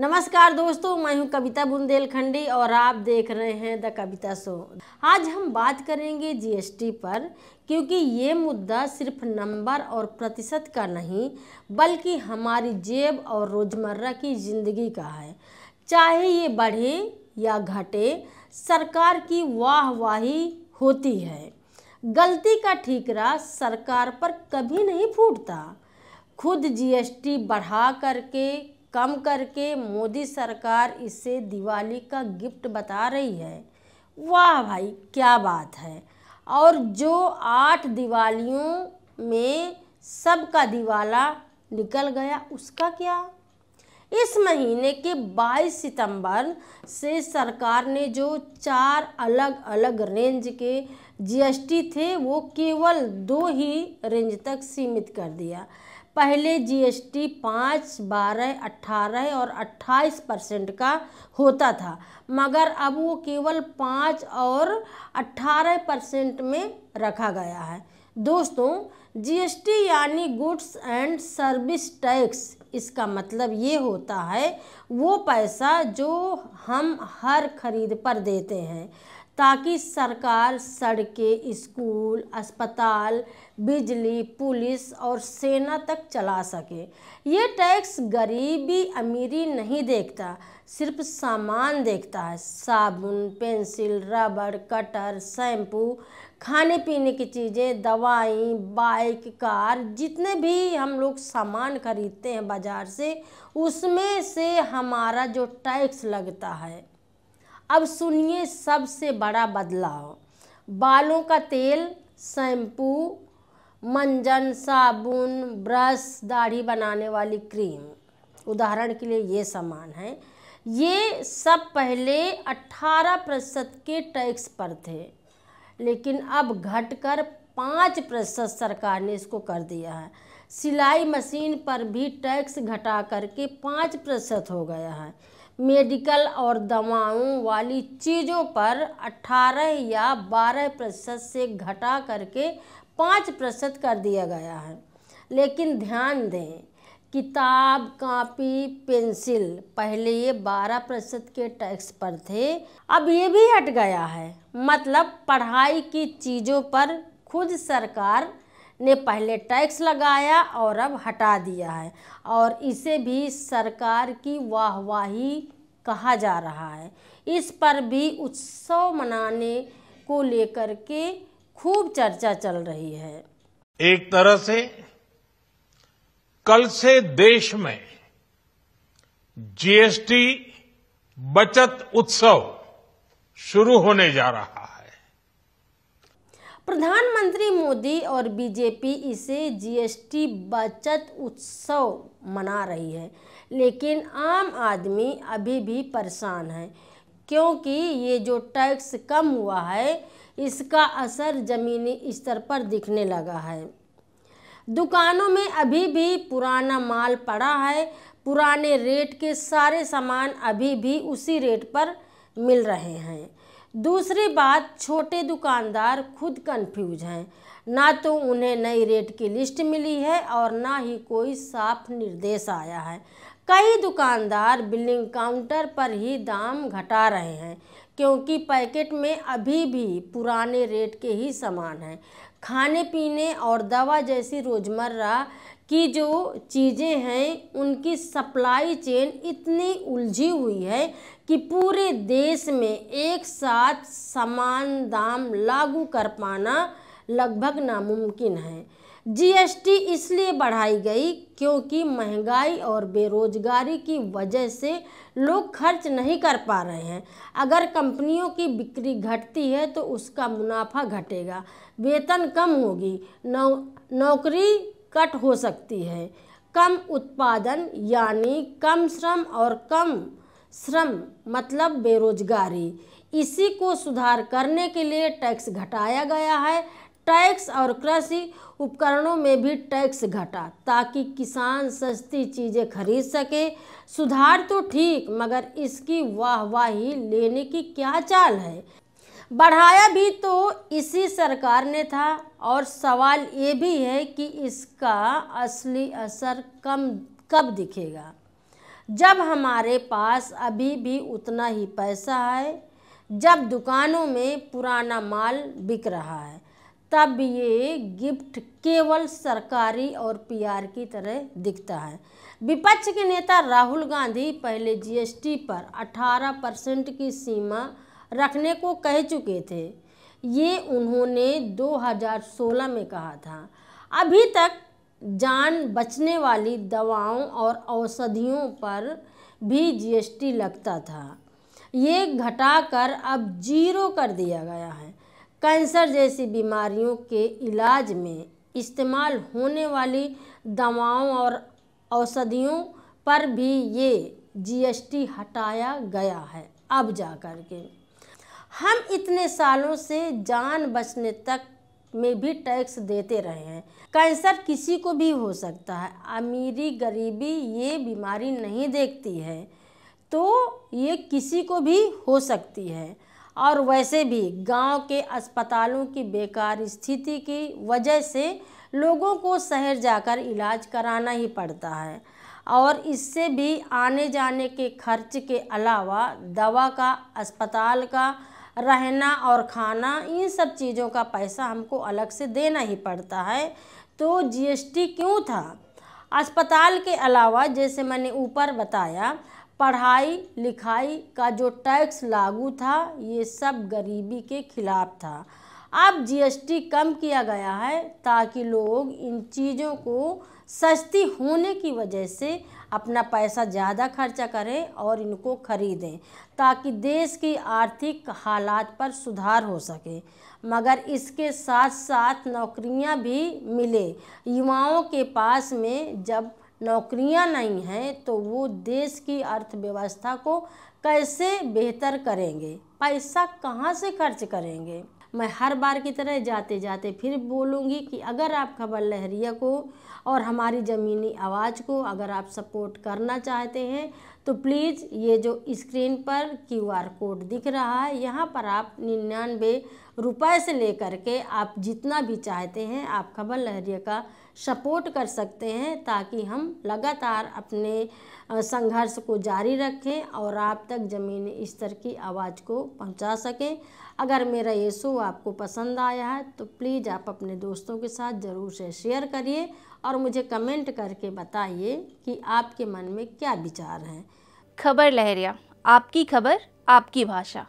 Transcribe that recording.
नमस्कार दोस्तों, मैं हूं कविता बुंदेलखंडी और आप देख रहे हैं द कविता शो। आज हम बात करेंगे जीएसटी पर, क्योंकि ये मुद्दा सिर्फ नंबर और प्रतिशत का नहीं बल्कि हमारी जेब और रोज़मर्रा की ज़िंदगी का है। चाहे ये बढ़े या घटे, सरकार की वाहवाही होती है। गलती का ठीकरा सरकार पर कभी नहीं फूटता। खुद जीएसटी बढ़ा करके कम करके मोदी सरकार इसे दिवाली का गिफ्ट बता रही है। वाह भाई, क्या बात है। और जो 8 दिवालियों में सबका दिवाला निकल गया, उसका क्या। इस महीने के 22 सितंबर से सरकार ने जो 4 अलग अलग रेंज के जीएसटी थे वो केवल 2 ही रेंज तक सीमित कर दिया। पहले जीएसटी 5, 12, 18 और 28% का होता था, मगर अब वो केवल 5 और 18% में रखा गया है। दोस्तों, जीएसटी यानी गुड्स एंड सर्विस टैक्स। इसका मतलब ये होता है वो पैसा जो हम हर खरीद पर देते हैं ताकि सरकार सड़कें, स्कूल, अस्पताल, बिजली, पुलिस और सेना तक चला सके। ये टैक्स गरीबी अमीरी नहीं देखता, सिर्फ सामान देखता है। साबुन, पेंसिल, रबड़, कटर, शैम्पू, खाने पीने की चीज़ें, दवाई, बाइक, कार, जितने भी हम लोग सामान खरीदते हैं बाज़ार से, उसमें से हमारा जो टैक्स लगता है। अब सुनिए सबसे बड़ा बदलाव। बालों का तेल, शैम्पू, मंजन, साबुन, ब्रश, दाढ़ी बनाने वाली क्रीम, उदाहरण के लिए ये सामान है। ये सब पहले 18% के टैक्स पर थे, लेकिन अब घटकर 5% सरकार ने इसको कर दिया है। सिलाई मशीन पर भी टैक्स घटा करके 5% हो गया है। मेडिकल और दवाओं वाली चीज़ों पर 18 या 12% से घटा करके 5% कर दिया गया है। लेकिन ध्यान दें, किताब, कॉपी, पेंसिल पहले ये 12% के टैक्स पर थे, अब ये भी हट गया है। मतलब पढ़ाई की चीज़ों पर खुद सरकार ने पहले टैक्स लगाया और अब हटा दिया है, और इसे भी सरकार की वाहवाही कहा जा रहा है। इस पर भी उत्सव मनाने को लेकर के खूब चर्चा चल रही है। एक तरह से कल से देश में जीएसटी बचत उत्सव शुरू होने जा रहा है। प्रधानमंत्री मोदी और बीजेपी इसे जीएसटी बचत उत्सव मना रही है, लेकिन आम आदमी अभी भी परेशान है, क्योंकि ये जो टैक्स कम हुआ है इसका असर जमीनी स्तर पर दिखने लगा है। दुकानों में अभी भी पुराना माल पड़ा है, पुराने रेट के सारे सामान अभी भी उसी रेट पर मिल रहे हैं। दूसरी बात, छोटे दुकानदार खुद कंफ्यूज हैं। ना तो उन्हें नई रेट की लिस्ट मिली है और ना ही कोई साफ निर्देश आया है। कई दुकानदार बिलिंग काउंटर पर ही दाम घटा रहे हैं, क्योंकि पैकेट में अभी भी पुराने रेट के ही सामान हैं। खाने पीने और दवा जैसी रोज़मर्रा की जो चीज़ें हैं उनकी सप्लाई चेन इतनी उलझी हुई है कि पूरे देश में एक साथ समान दाम लागू कर पाना लगभग नामुमकिन है। जीएसटी इसलिए बढ़ाई गई क्योंकि महंगाई और बेरोजगारी की वजह से लोग खर्च नहीं कर पा रहे हैं। अगर कंपनियों की बिक्री घटती है तो उसका मुनाफा घटेगा, वेतन कम होगी, नौकरी कट हो सकती है। कम उत्पादन यानी कम श्रम, और कम श्रम मतलब बेरोजगारी। इसी को सुधार करने के लिए टैक्स घटाया गया है। टैक्स और कृषि उपकरणों में भी टैक्स घटा ताकि किसान सस्ती चीज़ें खरीद सके। सुधार तो ठीक, मगर इसकी वाहवाही लेने की क्या चाल है। बढ़ाया भी तो इसी सरकार ने था, और सवाल ये भी है कि इसका असली असर कब दिखेगा। जब हमारे पास अभी भी उतना ही पैसा है, जब दुकानों में पुराना माल बिक रहा है, तब ये गिफ्ट केवल सरकारी और पीआर की तरह दिखता है। विपक्ष के नेता राहुल गांधी पहले जीएसटी पर 18% की सीमा रखने को कह चुके थे। ये उन्होंने 2016 में कहा था। अभी तक जान बचने वाली दवाओं और औषधियों पर भी जीएसटी लगता था। ये घटाकर अब 0 कर दिया गया है। कैंसर जैसी बीमारियों के इलाज में इस्तेमाल होने वाली दवाओं और औषधियों पर भी ये जीएसटी हटाया गया है। अब जा कर के हम इतने सालों से जान बचने तक में भी टैक्स देते रहे हैं। कैंसर किसी को भी हो सकता है, अमीरी गरीबी ये बीमारी नहीं देखती है, तो ये किसी को भी हो सकती है। और वैसे भी गांव के अस्पतालों की बेकार स्थिति की वजह से लोगों को शहर जाकर इलाज कराना ही पड़ता है, और इससे भी आने जाने के खर्च के अलावा दवा का, अस्पताल का, रहना और खाना, इन सब चीज़ों का पैसा हमको अलग से देना ही पड़ता है। तो जीएसटी क्यों था? अस्पताल के अलावा जैसे मैंने ऊपर बताया, पढ़ाई लिखाई का जो टैक्स लागू था, ये सब गरीबी के खिलाफ था। अब जीएसटी कम किया गया है ताकि लोग इन चीज़ों को सस्ती होने की वजह से अपना पैसा ज़्यादा खर्चा करें और इनको खरीदें, ताकि देश की आर्थिक हालात पर सुधार हो सके। मगर इसके साथ साथ नौकरियां भी मिले। युवाओं के पास में जब नौकरियां नहीं हैं तो वो देश की अर्थव्यवस्था को कैसे बेहतर करेंगे, पैसा कहाँ से खर्च करेंगे। मैं हर बार की तरह जाते जाते फिर बोलूँगी कि अगर आप खबर लहरिया को और हमारी ज़मीनी आवाज़ को अगर आप सपोर्ट करना चाहते हैं तो प्लीज़ ये जो स्क्रीन पर क्यूआर कोड दिख रहा है, यहाँ पर आप 99 रुपये से लेकर के आप जितना भी चाहते हैं आप खबर लहरिया का सपोर्ट कर सकते हैं, ताकि हम लगातार अपने संघर्ष को जारी रखें और आप तक ज़मीनी स्तर की आवाज़ को पहुंचा सकें। अगर मेरा ये शो आपको पसंद आया है तो प्लीज़ आप अपने दोस्तों के साथ ज़रूर से शेयर करिए और मुझे कमेंट करके बताइए कि आपके मन में क्या विचार हैं। खबर लहरिया, आपकी खबर, आपकी भाषा।